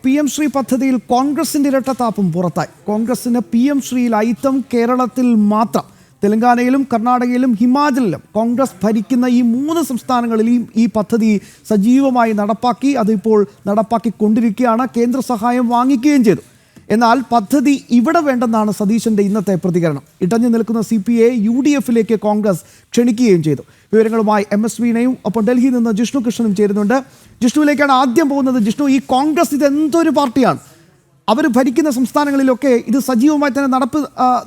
PM Shri പദ്ധതിയിൽ കോൺഗ്രസിന്റെ ഇരട്ടത്താപ്പും പുറത്തായി. കോൺഗ്രസിന് PM ശ്രീയിൽ അയിത്തം കേരളത്തിൽ മാത്രം. തെലങ്കാനയിലും കർണാടകയിലും ഹിമാചലിലും കോൺഗ്രസ് ഭരിക്കുന്ന ഈ 3 സംസ്ഥാനങ്ങളിലും ഈ പദ്ധതി സജീവമായി നടപ്പാക്കി. അതിപ്പോൾ നടപ്പാക്കിക്കൊണ്ടിരിക്കുകയാണ്. കേന്ദ്ര സഹായം വാങ്ങിക്കുകയും ചെയ്തു. എന്നാൽ പദ്ധതി ഇവിടെ വേണ്ടെന്നാണ് സതീശന്റെ ഇന്നത്തെ പ്രതികരണം. ഇടഞ്ഞു നിൽക്കുന്ന CPA UDF-ലേക്ക് കോൺഗ്രസ് ക്ഷണിക്കുകയും ചെയ്തു. വിവരങ്ങളുമായി MS വീണയും ഒപ്പം ഡൽഹിയിൽ നിന്ന് ജിഷ്ണു കൃഷ്ണനും ചേരുന്നുണ്ട്. ജിഷ്ണുവിലേക്കാണ് ആദ്യം പോകുന്നത്. ജിഷ്ണു, ഈ കോൺഗ്രസ് ഇത് എന്തൊരു പാർട്ടിയാണ്? അവർ ഭരിക്കുന്ന സംസ്ഥാനങ്ങളിലൊക്കെ ഇത് സജീവമായി തന്നെ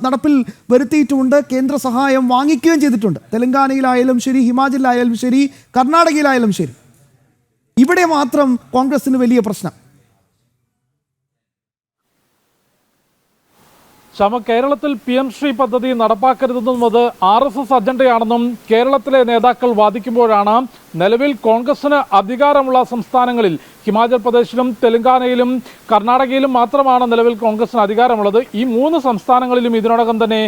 നടപ്പിൽ വരുത്തിയിട്ടുമുണ്ട്. കേന്ദ്ര സഹായം വാങ്ങിക്കുകയും ചെയ്തിട്ടുണ്ട്. തെലങ്കാനയിലായാലും ശരി, ഹിമാചലിലായാലും ശരി, കർണാടകയിലായാലും ശരി. ഇവിടെ മാത്രം കോൺഗ്രസിന് വലിയ പ്രശ്നം. കേരളത്തിൽ PM ശ്രീ പദ്ധതി നടപ്പാക്കരുതെന്നും അത് RSS അജണ്ടയാണെന്നും കേരളത്തിലെ നേതാക്കൾ വാദിക്കുമ്പോഴാണ് നിലവിൽ കോൺഗ്രസിന് അധികാരമുള്ള സംസ്ഥാനങ്ങളിൽ ഹിമാചൽ പ്രദേശിലും തെലങ്കാനയിലും കർണാടകയിലും മാത്രമാണ് നിലവിൽ കോൺഗ്രസിന് അധികാരമുള്ളത്. ഈ 3 സംസ്ഥാനങ്ങളിലും ഇതിനോടകം തന്നെ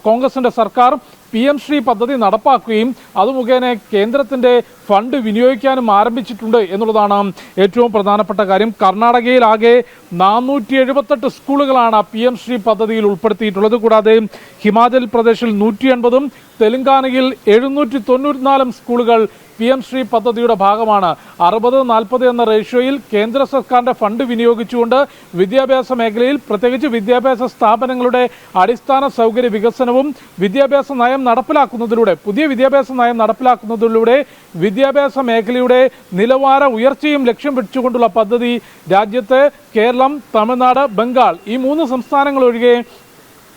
കോൺഗ്രസിന്റെ സർക്കാർ PM ശ്രീ പദ്ധതി നടപ്പാക്കുകയും അത് മുഖേന കേന്ദ്രത്തിന്റെ ഫണ്ട് വിനിയോഗിക്കാനും ആരംഭിച്ചിട്ടുണ്ട് എന്നുള്ളതാണ് ഏറ്റവും പ്രധാനപ്പെട്ട കാര്യം. കർണാടകയിൽ ആകെ 478 സ്കൂളുകളാണ് PM ശ്രീ പദ്ധതിയിൽ ഉൾപ്പെടുത്തിയിട്ടുള്ളത്. കൂടാതെ ഹിമാചൽ പ്രദേശിൽ 180ഉം തെലങ്കാനയിൽ 794 സ്കൂളുകൾ PM ശ്രീ പദ്ധതിയുടെ ഭാഗമാണ്. 60-40 എന്ന റേഷ്യോയിൽ കേന്ദ്ര സർക്കാരിന്റെ ഫണ്ട് വിനിയോഗിച്ചുകൊണ്ട് വിദ്യാഭ്യാസ മേഖലയിൽ പ്രത്യേകിച്ച് വിദ്യാഭ്യാസ സ്ഥാപനങ്ങളുടെ അടിസ്ഥാന സൗകര്യ വികസനവും വിദ്യാഭ്യാസ നയം നടപ്പിലാക്കുന്നതിലൂടെ പുതിയ വിദ്യാഭ്യാസ നയം നടപ്പിലാക്കുന്നതിലൂടെ വിദ്യാഭ്യാസ മേഖലയുടെ നിലവാര ഉയർച്ചയും ലക്ഷ്യം വെച്ചുകൊണ്ടുള്ള പദ്ധതി രാജ്യത്ത് കേരളം, തമിഴ്നാട്, ബംഗാൾ ഈ 3 സംസ്ഥാനങ്ങൾ ഒഴികെ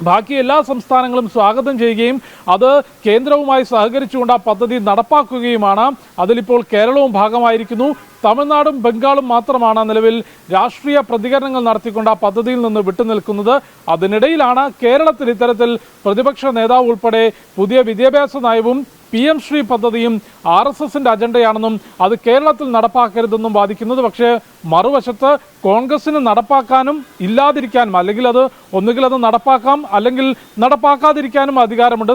ബാക്കി എല്ലാ സംസ്ഥാനങ്ങളും സ്വാഗതം ചെയ്യുകയും അത് കേന്ദ്രവുമായി സഹകരിച്ചുകൊണ്ട് ആ പദ്ധതി നടപ്പാക്കുകയുമാണ്. അതിലിപ്പോൾ കേരളവും ഭാഗമായിരിക്കുന്നു. തമിഴ്നാടും ബംഗാളും മാത്രമാണ് നിലവിൽ രാഷ്ട്രീയ പ്രതികരണങ്ങൾ നടത്തിക്കൊണ്ട് ആ പദ്ധതിയിൽ നിന്ന് വിട്ടുനിൽക്കുന്നത്. അതിനിടയിലാണ് കേരളത്തിൽ ഇത്തരത്തിൽ പ്രതിപക്ഷ നേതാവ് ഉൾപ്പെടെ പുതിയ വിദ്യാഭ്യാസ നയവും PM ശ്രീ പദ്ധതിയും RSSന്റെ അജണ്ടയാണെന്നും അത് കേരളത്തിൽ നടപ്പാക്കരുതെന്നും വാദിക്കുന്നത്. പക്ഷേ മറുവശത്ത് കോൺഗ്രസിന് നടപ്പാക്കാനും ഇല്ലാതിരിക്കാനും അല്ലെങ്കിൽ ഒന്നുകിൽ അത് നടപ്പാക്കാം അല്ലെങ്കിൽ നടപ്പാക്കാതിരിക്കാനും അധികാരമുണ്ട്.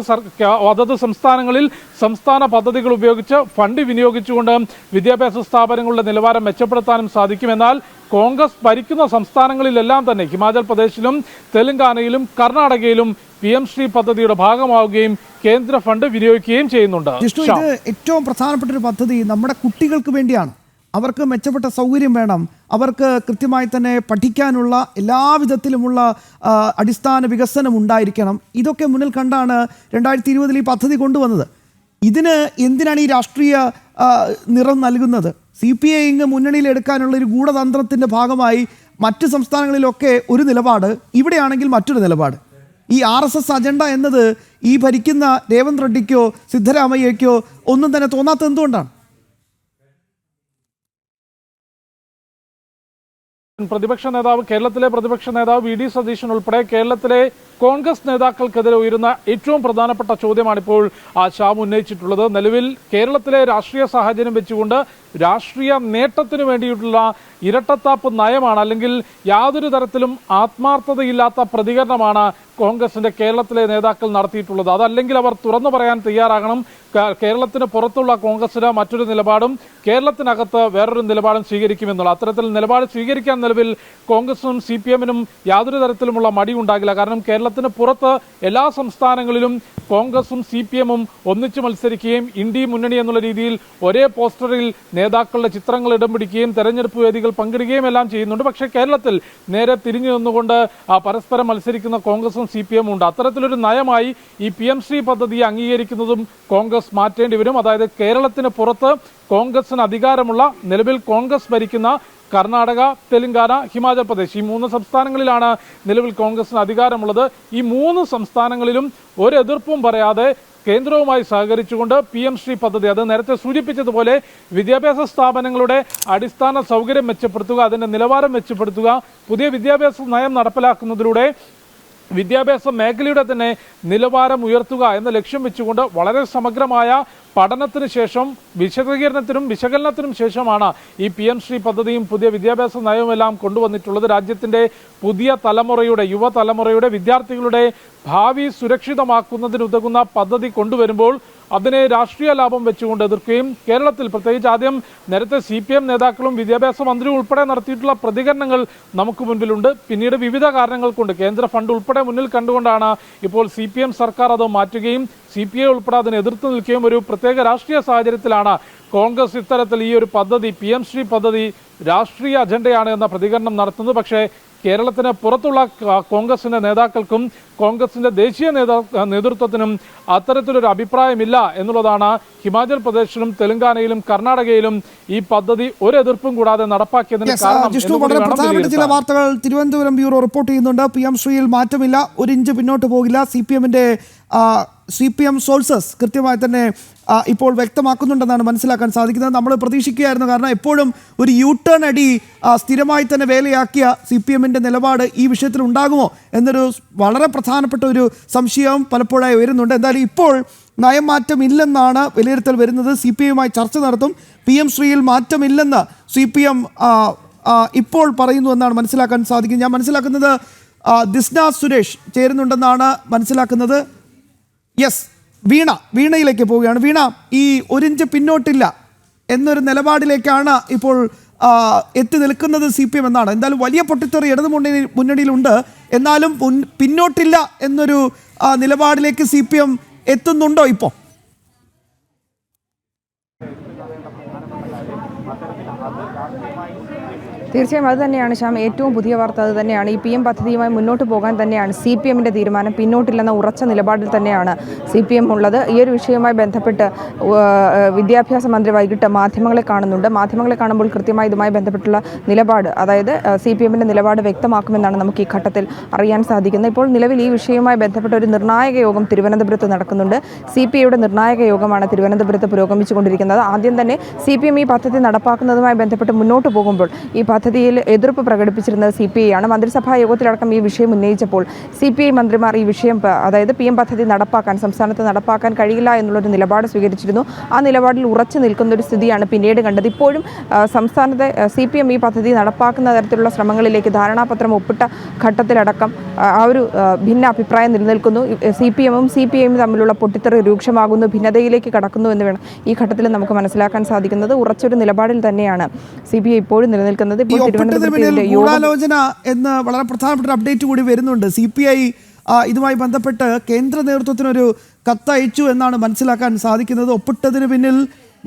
അതത് സംസ്ഥാനങ്ങളിൽ സംസ്ഥാന പദ്ധതികൾ ഉപയോഗിച്ച് ഫണ്ട് വിനിയോഗിച്ചുകൊണ്ട് വിദ്യാഭ്യാസ സ്ഥാപനങ്ങളുടെ നിലവാരം മെച്ചപ്പെടുത്താനും സാധിക്കും. എന്നാൽ കോൺഗ്രസ് ഭരിക്കുന്ന സംസ്ഥാനങ്ങളിലെല്ലാം തന്നെ ഹിമാചൽ പ്രദേശിലും തെലങ്കാനയിലും കർണാടകയിലും PM ശ്രീ പദ്ധതിയുടെ ഭാഗമാവുകയും കേന്ദ്ര ഫണ്ട് വിനിയോഗിക്കുകയും ചെയ്യുന്നുണ്ട്. ഇത് ഏറ്റവും പ്രധാനപ്പെട്ട ഒരു പദ്ധതി നമ്മുടെ കുട്ടികൾക്ക് വേണ്ടിയാണ്. അവർക്ക് മെച്ചപ്പെട്ട സൗകര്യം വേണം. അവർക്ക് കൃത്യമായി തന്നെ പഠിക്കാനുള്ള എല്ലാവിധത്തിലുമുള്ള അടിസ്ഥാന വികസനം ഉണ്ടായിരിക്കണം. ഇതൊക്കെ മുന്നിൽ കണ്ടാണ് 2020 ഈ പദ്ധതി കൊണ്ടുവന്നത്. ഇതിന് എന്തിനാണ് ഈ രാഷ്ട്രീയ നിറം നൽകുന്നത്? CPA ഇങ്ങ് മുന്നണിയിൽ എടുക്കാനുള്ള ഒരു ഗൂഢതന്ത്രത്തിൻ്റെ ഭാഗമായി മറ്റ് സംസ്ഥാനങ്ങളിലൊക്കെ ഒരു നിലപാട്, ഇവിടെയാണെങ്കിൽ മറ്റൊരു നിലപാട്. ഈ RSS അജണ്ട എന്നത് ഈ ഭരിക്കുന്ന രേവന്ത് റെഡ്ഡിക്കോ സിദ്ധരാമയ്യക്കോ ഒന്നും തന്നെ തോന്നാത്തത് എന്തുകൊണ്ടാണ്? കേരളത്തിലെ പ്രതിപക്ഷ നേതാവ് VD സതീശൻ ഉൾപ്പെടെ കേരളത്തിലെ കോൺഗ്രസ് നേതാക്കൾക്കെതിരെ ഉയരുന്ന ഏറ്റവും പ്രധാനപ്പെട്ട ചോദ്യമാണിപ്പോൾ ഷാം ഉന്നയിച്ചിട്ടുള്ളത്. നിലവിൽ കേരളത്തിലെ രാഷ്ട്രീയ സാഹചര്യം വെച്ചുകൊണ്ട് രാഷ്ട്രീയ നേട്ടത്തിന് വേണ്ടിയിട്ടുള്ള ഇരട്ടത്താപ്പ് നയമാണ് അല്ലെങ്കിൽ യാതൊരു തരത്തിലും ആത്മാർത്ഥതയില്ലാത്ത പ്രതികരണമാണ് കോൺഗ്രസിന്റെ കേരളത്തിലെ നേതാക്കൾ നടത്തിയിട്ടുള്ളത്. അതല്ലെങ്കിൽ അവർ തുറന്നു പറയാൻ തയ്യാറാകണം. കേരളത്തിന് പുറത്തുള്ള കോൺഗ്രസിന് മറ്റൊരു നിലപാടും കേരളത്തിനകത്ത് വേറൊരു നിലപാടും സ്വീകരിക്കുമെന്നുള്ള അത്തരത്തിൽ നിലപാട് സ്വീകരിക്കാൻ നിലവിൽ കോൺഗ്രസിനും CPM-നും യാതൊരു തരത്തിലുമുള്ള മടി ഉണ്ടാകില്ല. കാരണം കേരളത്തിന് പുറത്ത് എല്ലാ സംസ്ഥാനങ്ങളിലും കോൺഗ്രസും CPM-ഉം ഒന്നിച്ചു മത്സരിക്കുകയും ഇന്ത്യ മുന്നണി എന്നുള്ള രീതിയിൽ ഒരേ പോസ്റ്ററിൽ നേതാക്കളുടെ ചിത്രങ്ങൾ ഇടം പിടിക്കുകയും തെരഞ്ഞെടുപ്പ് വേദികൾ പങ്കിടുകയും എല്ലാം ചെയ്യുന്നുണ്ട്. പക്ഷേ കേരളത്തിൽ നേരെ തിരിഞ്ഞു നിന്നുകൊണ്ട് പരസ്പരം മത്സരിക്കുന്ന കോൺഗ്രസും CPM-ഉം ഉണ്ട്. അത്തരത്തിലൊരു നയമായി ഈ PM ശ്രീ പദ്ധതി അംഗീകരിക്കുന്നതും കോൺഗ്രസ് മാറ്റേണ്ടി വരും. അതായത് കേരളത്തിന് പുറത്ത് കോൺഗ്രസിന് അധികാരമുള്ള നിലവിൽ കോൺഗ്രസ് ഭരിക്കുന്ന കർണാടക, തെലങ്കാന, ഹിമാചൽ പ്രദേശ് ഈ 3 സംസ്ഥാനങ്ങളിലാണ് നിലവിൽ കോൺഗ്രസിന് അധികാരമുള്ളത്. ഈ 3 സംസ്ഥാനങ്ങളിലും ഒരു എതിർപ്പും പറയാതെ കേന്ദ്രവുമായി സഹകരിച്ചുകൊണ്ട് PM ശ്രീ പദ്ധതി അത് നേരത്തെ സൂചിപ്പിച്ചതുപോലെ വിദ്യാഭ്യാസ സ്ഥാപനങ്ങളുടെ അടിസ്ഥാന സൗകര്യം മെച്ചപ്പെടുത്തുക, അതിന്റെ നിലവാരം മെച്ചപ്പെടുത്തുക, പുതിയ വിദ്യാഭ്യാസ നയം നടപ്പിലാക്കുന്നതിലൂടെ വിദ്യാഭ്യാസ മേഖലയുടെ തന്നെ നിലവാരം ഉയർത്തുക എന്ന ലക്ഷ്യം വെച്ചുകൊണ്ട് വളരെ സമഗ്രമായ പഠനത്തിന് ശേഷം വിശകലനത്തിനും ശേഷമാണ് ഈ PM ശ്രീ പദ്ധതിയും പുതിയ വിദ്യാഭ്യാസ നയവുമെല്ലാം കൊണ്ടുവന്നിട്ടുള്ളത്. രാജ്യത്തിന്റെ പുതിയ തലമുറയുടെ യുവതലമുറയുടെ വിദ്യാർത്ഥികളുടെ ഭാവി സുരക്ഷിതമാക്കുന്നതിനുതകുന്ന പദ്ധതി കൊണ്ടുവരുമ്പോൾ അതിനെ രാഷ്ട്രീയ ലാഭം വെച്ചുകൊണ്ട് എതിർക്കുകയും കേരളത്തിൽ പ്രത്യേകിച്ച് ആദ്യം നേരത്തെ CPM നേതാക്കളും വിദ്യാഭ്യാസ മന്ത്രിയും ഉൾപ്പെടെ നടത്തിയിട്ടുള്ള പ്രതികരണങ്ങൾ നമുക്ക് മുൻപിലുണ്ട്. പിന്നീട് വിവിധ കാരണങ്ങൾ കൊണ്ട് കേന്ദ്ര ഫണ്ട് ഉൾപ്പെടെ മുന്നിൽ കണ്ടുകൊണ്ടാണ് ഇപ്പോൾ CPM സർക്കാർ അത് മാറ്റുകയും CPI ഉൾപ്പെടെ അതിനെ എതിർത്ത് നിൽക്കുകയും ഒരു പ്രത്യേക രാഷ്ട്രീയ സാഹചര്യത്തിലാണ് കോൺഗ്രസ് ഇത്തരത്തിൽ ഈ ഒരു പദ്ധതി PM ശ്രീ പദ്ധതി രാഷ്ട്രീയ അജണ്ടയാണ് എന്ന പ്രതികരണം നടത്തുന്നത്. പക്ഷേ കേരളത്തിന് പുറത്തുള്ള കോൺഗ്രസിന്റെ നേതാക്കൾക്കും കോൺഗ്രസിന്റെ ദേശീയ നേതൃത്വത്തിനും അത്തരത്തിലൊരു അഭിപ്രായമില്ല എന്നുള്ളതാണ്. ഹിമാചൽ പ്രദേശിലും തെലങ്കാനയിലും കർണാടകയിലും ഈ പദ്ധതി ഒരു എതിർപ്പും കൂടാതെ നടപ്പാക്കിയതിന് ജിഷ്ണു, വളരെ പ്രധാനപ്പെട്ട ചില വാർത്തകൾ തിരുവനന്തപുരം ബ്യൂറോ റിപ്പോർട്ട് ചെയ്യുന്നുണ്ട്. PM ശ്രീയിൽ മാറ്റമില്ല, ഒരു ഇഞ്ച് പിന്നോട്ട് പോകില്ല. CPM സോഴ്സസ് കൃത്യമായി തന്നെ ഇപ്പോൾ വ്യക്തമാക്കുന്നുണ്ടെന്നാണ് മനസ്സിലാക്കാൻ സാധിക്കുന്നത്. നമ്മൾ പ്രതീക്ഷിക്കുകയായിരുന്നു, കാരണം എപ്പോഴും ഒരു U-ടേൺ അടി സ്ഥിരമായി തന്നെ വേലയാക്കിയ CPMന്റെ നിലപാട് ഈ വിഷയത്തിൽ ഉണ്ടാകുമോ എന്നൊരു വളരെ പ്രധാനപ്പെട്ട ഒരു സംശയം പലപ്പോഴായി വരുന്നുണ്ട്. എന്തായാലും ഇപ്പോൾ നയം മാറ്റമില്ലെന്നാണ് വിലയിരുത്തൽ വരുന്നത്. CPIയുമായി ചർച്ച നടത്തും. PM ശ്രീയിൽ മാറ്റമില്ലെന്ന് CPM ഇപ്പോൾ പറയുന്നു എന്നാണ് മനസ്സിലാക്കാൻ സാധിക്കുന്നത്. ഞാൻ മനസ്സിലാക്കുന്നത് ദിസ്ന സുരേഷ് ചേരുന്നുണ്ടെന്നാണ് മനസ്സിലാക്കുന്നത്. യെസ്, വീണയിലേക്ക് പോവുകയാണ്. വീണ, ഈ ഒരിഞ്ച് പിന്നോട്ടില്ല എന്നൊരു നിലപാടിലേക്കാണ് ഇപ്പോൾ എത്തി നിൽക്കുന്നത് CPM എന്നാണ്. എന്തായാലും വലിയ പൊട്ടിത്തെറി ഇടതു മുന്നണിയിലുണ്ട്, എന്നാലും പിന്നോട്ടില്ല എന്നൊരു നിലപാടിലേക്ക് CPM എത്തുന്നുണ്ടോ ഇപ്പോൾ? തീർച്ചയായും അത് തന്നെയാണ് ശ്യാം, ഏറ്റവും പുതിയ വാർത്ത അത് തന്നെയാണ്. ഈ PM പദ്ധതിയുമായി മുന്നോട്ട് പോകാൻ തന്നെയാണ് CPMന്റെ തീരുമാനം. പിന്നോട്ടില്ലെന്ന ഉറച്ച നിലപാടിൽ തന്നെയാണ് CPM ഉള്ളത്. ഈ ഒരു വിഷയവുമായി ബന്ധപ്പെട്ട് വിദ്യാഭ്യാസ മന്ത്രി വൈകിട്ട് മാധ്യമങ്ങളെ കാണുന്നുണ്ട്. മാധ്യമങ്ങളെ കാണുമ്പോൾ കൃത്യമായി ഇതുമായി ബന്ധപ്പെട്ടുള്ള നിലപാട്, അതായത് CPMന്റെ നിലപാട് വ്യക്തമാക്കുമെന്നാണ് നമുക്ക് ഈ ഘട്ടത്തിൽ അറിയാൻ സാധിക്കുന്നത്. ഇപ്പോൾ നിലവിൽ ഈ വിഷയവുമായി ബന്ധപ്പെട്ട ഒരു നിർണായക യോഗം തിരുവനന്തപുരത്ത് നടക്കുന്നുണ്ട്. CPIയുടെ നിർണായക യോഗമാണ് തിരുവനന്തപുരത്ത് പുരോഗമിച്ചുകൊണ്ടിരിക്കുന്നത്. ആദ്യം തന്നെ CPM ഈ പദ്ധതി നടപ്പാക്കുന്നതുമായി ബന്ധപ്പെട്ട് മുന്നോട്ട് പോകുമ്പോൾ ഈ പദ്ധതിയിൽ എതിർപ്പ് പ്രകടിപ്പിച്ചിരുന്നത് CPI ആണ്. മന്ത്രിസഭാ യോഗത്തിലടക്കം ഈ വിഷയം ഉന്നയിച്ചപ്പോൾ CPI മന്ത്രിമാർ ഈ വിഷയം, അതായത് PM പദ്ധതി സംസ്ഥാനത്ത് നടപ്പാക്കാൻ കഴിയില്ല എന്നുള്ളൊരു നിലപാട് സ്വീകരിച്ചിരുന്നു. ആ നിലപാടിൽ ഉറച്ചു നിൽക്കുന്ന ഒരു സ്ഥിതിയാണ് പിന്നീട് കണ്ടത്. ഇപ്പോഴും സംസ്ഥാനത്തെ CPM ഈ പദ്ധതി നടപ്പാക്കുന്ന തരത്തിലുള്ള ശ്രമങ്ങളിലേക്ക് ധാരണാപത്രം ഒപ്പിട്ട ഘട്ടത്തിലടക്കം ആ ഒരു ഭിന്ന അഭിപ്രായം നിലനിൽക്കുന്നു. CPMഉം CPIയും തമ്മിലുള്ള പൊട്ടിത്തെറി രൂക്ഷമാകുന്നു, ഭിന്നതയിലേക്ക് കടക്കുന്നു എന്ന് വേണം ഈ ഘട്ടത്തിൽ നമുക്ക് മനസ്സിലാക്കാൻ സാധിക്കുന്നത്. ഉറച്ചൊരു നിലപാടിൽ തന്നെയാണ് CPI ഇപ്പോഴും നിലനിൽക്കുന്നത്. ഗൂഢാലോചന എന്ന് വളരെ പ്രധാനപ്പെട്ട അപ്ഡേറ്റ് കൂടി വരുന്നുണ്ട്. CPI ഇതുമായി ബന്ധപ്പെട്ട് കേന്ദ്ര നേതൃത്വത്തിനൊരു കത്തയച്ചു എന്നാണ് മനസ്സിലാക്കാൻ സാധിക്കുന്നത്. ഒപ്പിട്ടതിന് പിന്നിൽ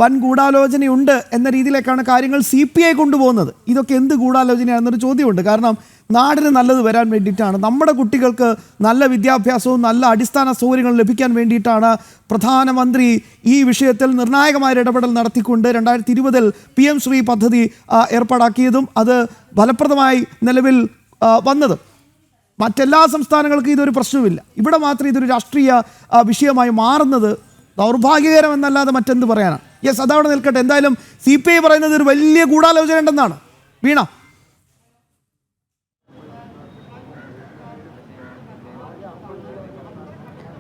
വൻ ഗൂഢാലോചനയുണ്ട് എന്ന രീതിയിലേക്കാണ് കാര്യങ്ങൾ CPI കൊണ്ടുപോകുന്നത്. ഇതൊക്കെ എന്ത് ഗൂഢാലോചനയാണെന്നൊരു ചോദ്യമുണ്ട്. കാരണം നാടിന് നല്ലത് വരാൻ വേണ്ടിയിട്ടാണ്, നമ്മുടെ കുട്ടികൾക്ക് നല്ല വിദ്യാഭ്യാസവും നല്ല അടിസ്ഥാന സൗകര്യങ്ങളും ലഭിക്കാൻ വേണ്ടിയിട്ടാണ് പ്രധാനമന്ത്രി ഈ വിഷയത്തിൽ നിർണായകമായ ഇടപെടൽ നടത്തിക്കൊണ്ട് 2020 PM ശ്രീ പദ്ധതി ഏർപ്പാടാക്കിയതും അത് ഫലപ്രദമായി നിലവിൽ വന്നത്. മറ്റെല്ലാ സംസ്ഥാനങ്ങൾക്കും ഇതൊരു പ്രശ്നവുമില്ല, ഇവിടെ മാത്രം ഇതൊരു രാഷ്ട്രീയ വിഷയമായി മാറുന്നത് ദൗർഭാഗ്യകരം എന്നല്ലാതെ മറ്റെന്ത് പറയാനാണ്? യെസ്, അതവിടെ നിൽക്കട്ടെ. എന്തായാലും CPI പറയുന്നത് ഒരു വലിയ ഗൂഢാലോചന ഉണ്ടെന്നാണ്. വീണ,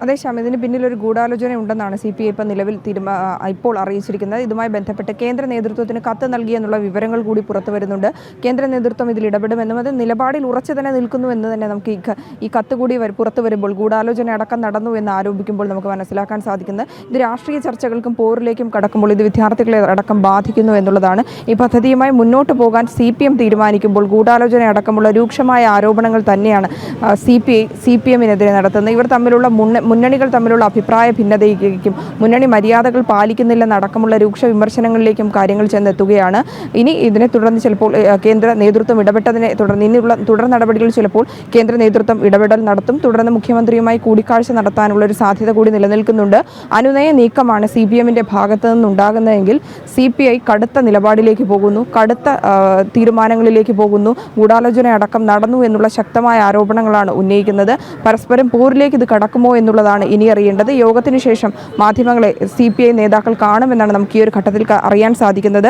അതേ ശ്യാം, ഇതിന് പിന്നിൽ ഒരു ഗൂഢാലോചന ഉണ്ടെന്നാണ് CPI ഇപ്പോൾ നിലവിൽ ഇപ്പോൾ അറിയിച്ചിരിക്കുന്നത്. ഇതുമായി ബന്ധപ്പെട്ട് കേന്ദ്ര നേതൃത്വത്തിന് കത്ത് നൽകിയെന്നുള്ള വിവരങ്ങൾ കൂടി പുറത്തു വരുന്നുണ്ട്. കേന്ദ്ര നേതൃത്വം ഇതിൽ ഇടപെടുമെന്നും അത് നിലപാടിൽ ഉറച്ചു തന്നെ നിൽക്കുന്നു എന്ന് തന്നെ നമുക്ക് ഈ കത്ത് കൂടി പുറത്തു വരുമ്പോൾ ഗൂഢാലോചന അടക്കം നടന്നു എന്ന് ആരോപിക്കുമ്പോൾ നമുക്ക് മനസ്സിലാക്കാൻ സാധിക്കുന്നത് ഇത് രാഷ്ട്രീയ ചർച്ചകൾക്കും പോരിലേക്കും കടക്കുമ്പോൾ ഇത് വിദ്യാർത്ഥികളെ അടക്കം ബാധിക്കുന്നു എന്നുള്ളതാണ്. ഈ പദ്ധതിയുമായി മുന്നോട്ട് പോകാൻ CPM തീരുമാനിക്കുമ്പോൾ ഗൂഢാലോചന അടക്കമുള്ള രൂക്ഷമായ ആരോപണങ്ങൾ തന്നെയാണ് CPMനെതിരെ നടത്തുന്നത്. ഇവർ തമ്മിലുള്ള മുന്നണികൾ തമ്മിലുള്ള അഭിപ്രായ ഭിന്നതയിലേക്കും മുന്നണി മര്യാദകൾ പാലിക്കുന്നില്ലെന്നടക്കമുള്ള രൂക്ഷ വിമർശനങ്ങളിലേക്കും കാര്യങ്ങൾ ചെന്നെത്തുകയാണ്. ഇനി ഇതിനെ തുടർന്ന് ചിലപ്പോൾ കേന്ദ്ര നേതൃത്വം ഇടപെട്ടതിനെ തുടർന്ന് ഇനിയുള്ള തുടർ നടപടികൾ ചിലപ്പോൾ കേന്ദ്ര നേതൃത്വം ഇടപെടൽ നടത്തും. തുടർന്ന് മുഖ്യമന്ത്രിയുമായി കൂടിക്കാഴ്ച നടത്താനുള്ള ഒരു സാധ്യത കൂടി നിലനിൽക്കുന്നുണ്ട്. അനുനയ നീക്കമാണ് CPMന്റെ ഭാഗത്തു നിന്നുണ്ടാകുന്നതെങ്കിൽ CPI കടുത്ത നിലപാടിലേക്ക് പോകുന്നു, കടുത്ത തീരുമാനങ്ങളിലേക്ക് പോകുന്നു. ഗൂഢാലോചന അടക്കം നടന്നു എന്നുള്ള ശക്തമായ ആരോപണങ്ങളാണ് ഉന്നയിക്കുന്നത്. പരസ്പരം പോരിലേക്ക് ഇത് കടക്കുമോ എന്നുള്ളതാണ് ഇനി അറിയേണ്ടത്. യോഗത്തിന് ശേഷം മാധ്യമങ്ങളെ CPI നേതാക്കൾ കാണുമെന്നാണ് നമുക്ക് ഈ ഒരു ഘട്ടത്തിൽ അറിയാൻ സാധിക്കുന്നത്.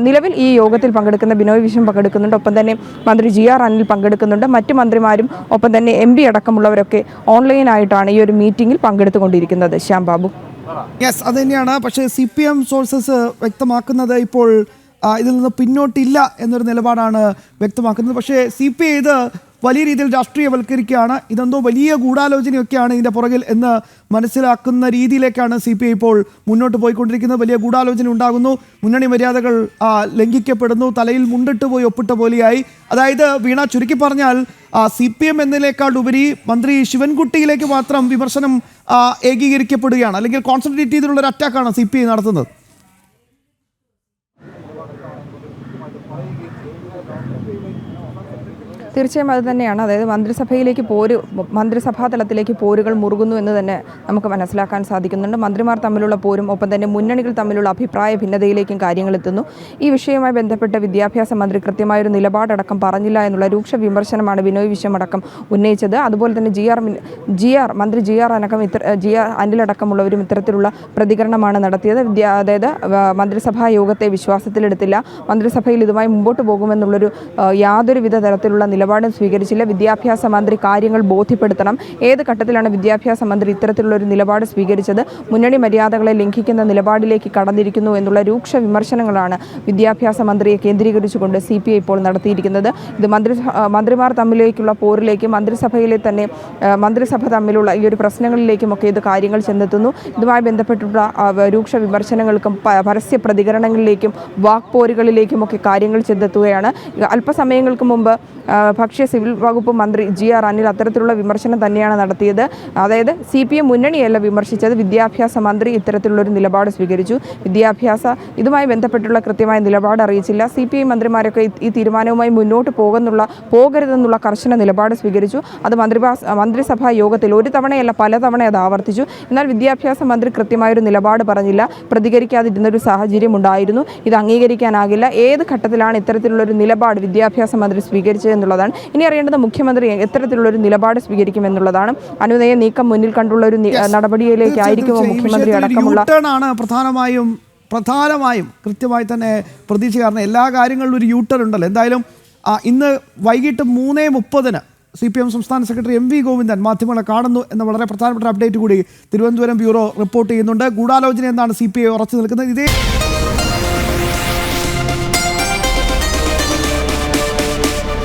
നിലവിൽ ഈ യോഗത്തിൽ പങ്കെടുക്കുന്ന ബിനോയ് വിശ്വം പങ്കെടുക്കുന്നുണ്ട്, ഒപ്പം തന്നെ മന്ത്രി GR അനിൽ പങ്കെടുക്കുന്നുണ്ട്. മറ്റു മന്ത്രിമാരും ഒപ്പം തന്നെ MP അടക്കമുള്ളവരൊക്കെ ഓൺലൈനായിട്ടാണ് ഈ ഒരു മീറ്റിംഗിൽ പങ്കെടുത്തുകൊണ്ടിരിക്കുന്നത്. ശ്യാം ബാബു. യെസ്, അത് തന്നെയാണ്. പക്ഷേ CPM സോഴ്സസ് വ്യക്തമാക്കുന്നത് ഇപ്പോൾ ഇതിൽ നിന്ന് പിന്നോട്ടില്ല എന്നൊരു നിലപാടാണ് വ്യക്തമാക്കുന്നത്. പക്ഷേ CPI ഇത് വലിയ രീതിയിൽ രാഷ്ട്രീയവൽക്കരിക്കുകയാണ്. ഇതെന്തോ വലിയ ഗൂഢാലോചനയൊക്കെയാണ് ഇതിൻ്റെ പുറകിൽ എന്ന് മനസ്സിലാക്കുന്ന രീതിയിലേക്കാണ് CPI ഇപ്പോൾ മുന്നോട്ട് പോയിക്കൊണ്ടിരിക്കുന്നത്. വലിയ ഗൂഢാലോചന ഉണ്ടാകുന്നു, മുന്നണി മര്യാദകൾ ലംഘിക്കപ്പെടുന്നു, തലയിൽ മുണ്ടിട്ട് പോയി ഒപ്പിട്ട പോലെയായി. അതായത് വീണ, ചുരുക്കി പറഞ്ഞാൽ CPM എന്നതിനേക്കാൾ ഉപരി മന്ത്രി ശിവൻകുട്ടിയിലേക്ക് മാത്രം വിമർശനം ഏകീകരിക്കപ്പെടുകയാണ്, അല്ലെങ്കിൽ കോൺസെൻട്രേറ്റ് ചെയ്തിട്ടുള്ള ഒരു അറ്റാക്കാണ് CPI നടത്തുന്നത്. തീർച്ചയായും അത് തന്നെയാണ്. അതായത് മന്ത്രിസഭാ തലത്തിലേക്ക് പോരുകൾ മുറുകുന്നു എന്ന് തന്നെ നമുക്ക് മനസ്സിലാക്കാൻ സാധിക്കുന്നുണ്ട്. മന്ത്രിമാർ തമ്മിലുള്ള പോരും ഒപ്പം തന്നെ മുന്നണികൾ തമ്മിലുള്ള അഭിപ്രായ ഭിന്നതയിലേക്കും കാര്യങ്ങൾ എത്തുന്നു. ഈ വിഷയവുമായി ബന്ധപ്പെട്ട് വിദ്യാഭ്യാസ മന്ത്രി കൃത്യമായൊരു നിലപാടടക്കം പറഞ്ഞില്ല എന്നുള്ള രൂക്ഷ വിമർശനമാണ് ബിനോയ് വിശ്വം അടക്കം ഉന്നയിച്ചത്. അതുപോലെ തന്നെ മന്ത്രി ജി ആർ അനിലടക്കമുള്ളവരും ഇത്തരത്തിലുള്ള പ്രതികരണമാണ് നടത്തിയത്. അതായത് മന്ത്രിസഭാ യോഗത്തെ വിശ്വാസത്തിലെടുത്തില്ല, മന്ത്രിസഭയിൽ ഇതുമായി മുമ്പോട്ട് പോകുമെന്നുള്ളൊരു യാതൊരുവിധ തരത്തിലുള്ള നിലപാടും സ്വീകരിച്ചില്ല. വിദ്യാഭ്യാസ മന്ത്രി കാര്യങ്ങൾ ബോധ്യപ്പെടുത്തണം. ഏത് ഘട്ടത്തിലാണ് വിദ്യാഭ്യാസ മന്ത്രി ഇത്തരത്തിലുള്ള ഒരു നിലപാട് സ്വീകരിച്ചത്? മുന്നണി മര്യാദകളെ ലംഘിക്കുന്ന നിലപാടിലേക്ക് കടന്നിരിക്കുന്നു എന്നുള്ള രൂക്ഷ വിമർശനങ്ങളാണ് വിദ്യാഭ്യാസ മന്ത്രിയെ കേന്ദ്രീകരിച്ചുകൊണ്ട് CPI ഇപ്പോൾ നടത്തിയിരിക്കുന്നത്. ഇത് മന്ത്രിമാർ തമ്മിലേക്കുള്ള പോരിലേക്ക്, മന്ത്രിസഭ തമ്മിലുള്ള ഈ ഒരു പ്രശ്നങ്ങളിലേക്കുമൊക്കെ ഇത് കാര്യങ്ങൾ ചെന്നെത്തുന്നു. ഇതുമായി ബന്ധപ്പെട്ടുള്ള രൂക്ഷ വിമർശനങ്ങൾക്കും പരസ്യ പ്രതികരണങ്ങളിലേക്കും വാക്പോരുകളിലേക്കുമൊക്കെ കാര്യങ്ങൾ ചെന്നെത്തുകയാണ്. അല്പസമയങ്ങൾക്ക് മുമ്പ് ഭക്ഷ്യ സിവിൽ വകുപ്പ് മന്ത്രി ജി ആർ അനിൽ അത്തരത്തിലുള്ള വിമർശനം തന്നെയാണ് നടത്തിയത്. അതായത് CPM മുന്നണിയല്ല വിമർശിച്ചത്, വിദ്യാഭ്യാസ മന്ത്രി ഇത്തരത്തിലുള്ളൊരു നിലപാട് സ്വീകരിച്ചു. ഇതുമായി ബന്ധപ്പെട്ടുള്ള കൃത്യമായ നിലപാട് അറിയിച്ചില്ല. CPI മന്ത്രിമാരൊക്കെ ഈ തീരുമാനവുമായി മുന്നോട്ട് പോകരുതെന്നുള്ള കർശന നിലപാട് സ്വീകരിച്ചു. അത് മന്ത്രിസഭാ യോഗത്തിൽ ഒരു തവണയല്ല പലതവണ അത് ആവർത്തിച്ചു. എന്നാൽ വിദ്യാഭ്യാസ മന്ത്രി കൃത്യമായൊരു നിലപാട് പറഞ്ഞില്ല, പ്രതികരിക്കാതിരുന്നൊരു സാഹചര്യം ഉണ്ടായിരുന്നു. ഇത് അംഗീകരിക്കാനാകില്ല. ഏത് ഘട്ടത്തിലാണ് ഇത്തരത്തിലുള്ളൊരു നിലപാട് വിദ്യാഭ്യാസ മന്ത്രി സ്വീകരിച്ചത് എന്നുള്ളതാണ്. ഇനി അറിയേണ്ടത് മുഖ്യമന്ത്രി എത്തരത്തിലുള്ളൊരു നിലപാട് സ്വീകരിക്കുമെന്നുള്ളതാണ്. അനുനയ നീക്കം മുന്നിൽ കണ്ടുള്ള ഒരു നടപടിയിലേക്കായിരിക്കുമോ മുഖ്യമന്ത്രി അടക്കമുള്ള പ്രധാനമായും കൃത്യമായി തന്നെ പ്രതീക്ഷ. കാരണം എല്ലാ കാര്യങ്ങളിലും ഒരു യൂട്ടേൺ ഉണ്ടല്ലോ. എന്തായാലും ഇന്ന് വൈകിട്ട് 3:30 CPM സംസ്ഥാന സെക്രട്ടറി MV ഗോവിന്ദൻ മാധ്യമങ്ങളെ കാണുന്നു എന്ന വളരെ പ്രധാനപ്പെട്ട അപ്ഡേറ്റ് കൂടി തിരുവനന്തപുരം ബ്യൂറോ റിപ്പോർട്ട് ചെയ്യുന്നുണ്ട്. ഗൂഢാലോചന എന്നാണ് CPI ഉറച്ചു നിൽക്കുന്നത്. ഇതേ